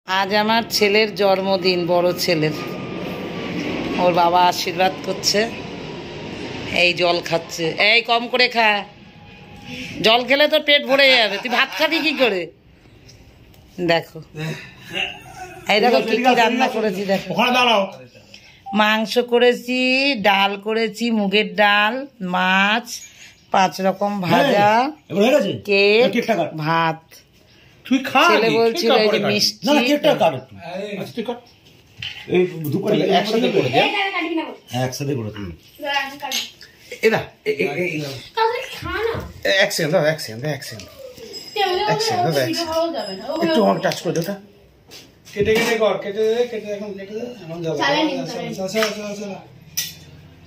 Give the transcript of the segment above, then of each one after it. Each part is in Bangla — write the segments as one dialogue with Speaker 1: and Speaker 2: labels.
Speaker 1: আজ আমার ছেলের জন্মদিন, বড় ছেলের। ওর বাবা আশীর্বাদ করছে, এই জল খাচ্ছে। এই কম করে খা, জল খেলে তোর পেট ভরে যাবে, তুই ভাত খাবি কি করে? দেখো এই দেখো কি কি রান্না করেছি, দেখো মাংস করেছি, ডাল করেছি, মুগের ডাল, মাছ, 5 রকম ভাজা, কেক, ভাত। ছেলে বলছিল এই যে মিষ্টি।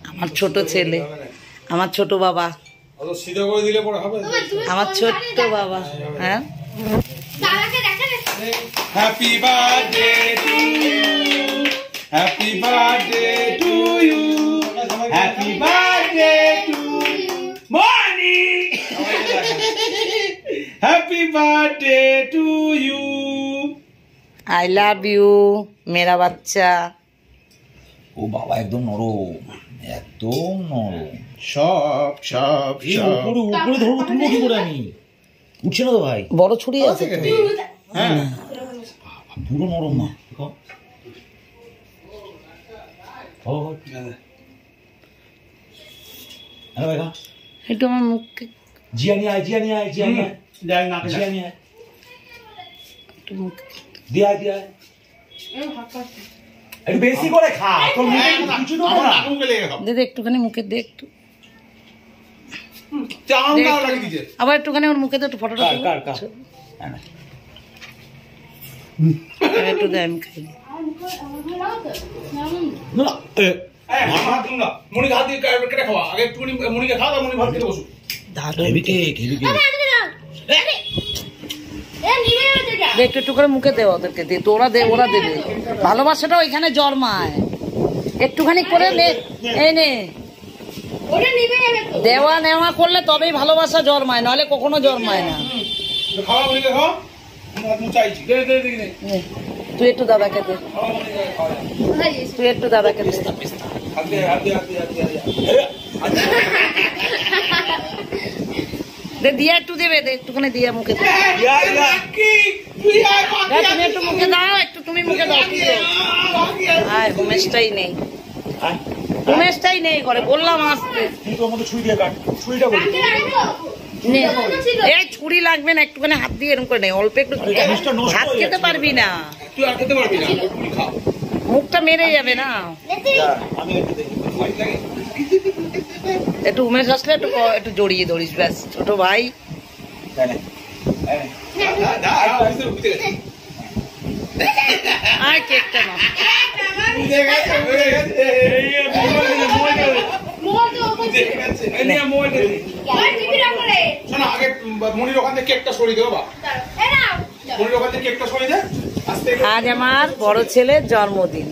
Speaker 1: আমার ছোট ছেলে, আমার ছোট বাবা, আমার ছোট্ট বাবা। হ্যাঁ,
Speaker 2: Happy birthday to you. Happy birthday to you. Happy birthday to you. Morning. Happy birthday to you.
Speaker 1: I love you, मेरा बच्चा।
Speaker 3: ও বাবা একদম নরম, একদম নরম।
Speaker 2: সব সব
Speaker 3: উপরে উপরে ধরবো, তুলবো কি করে আমি? উঠছে না তো ভাই,
Speaker 1: বড় ছুরি আছে তো।
Speaker 2: হ্যাঁ
Speaker 3: পুরো নরম না।
Speaker 1: একটু আমার মুখে
Speaker 3: জিয়ানি আয়, জিয়ানি আয়, জিয়ানি আয়, জিয়ানি আয়,
Speaker 1: একটু মুখে
Speaker 3: দিয়া দিয়া একটু বেশি করে খা, তোর মুখে কিছু তো না।
Speaker 1: দিদি একটুখানি মুখে দে, একটু আবার একটুখানি ওর মুখে দে, একটু ফটোটা একটু দে, আমি খাই। একটু একটু করে মুখে দে, ওদেরকে দে, তোরা দে, ওরা দেবে। ভালোবাসাটা ওইখানে জন্মায়, একটুখানি করে নে। এই নে, দেওয়া নেওয়া করলে তবেই ভালোবাসা জন্মায়, নাহলে কখনো জন্মায় না। তুই একটু দাদাকে দে, তুই একটু দাদাকে দে। দিয়া একটু দেবে, একটুখানি দিয়া মুখে দে। তুমি একটু মুখে দাও, একটু তুমি মুখে দাও। আয়, উমেশটাই নেই, উমেশটাই নেই ঘরে, বললাম আসতে। এই ছুরি লাগবে না, একটুখানি হাত দিয়ে এরকম করে নেই, অল্প একটু। ভাত খেতে পারবি না, মুখটা মেরে যাবে না। একটু উমেশ আসলে একটু জড়িয়ে ধরিস, ব্যাস। ছোট ভাই, আর কেকটা না আজ আমার বড় ছেলের জন্মদিন।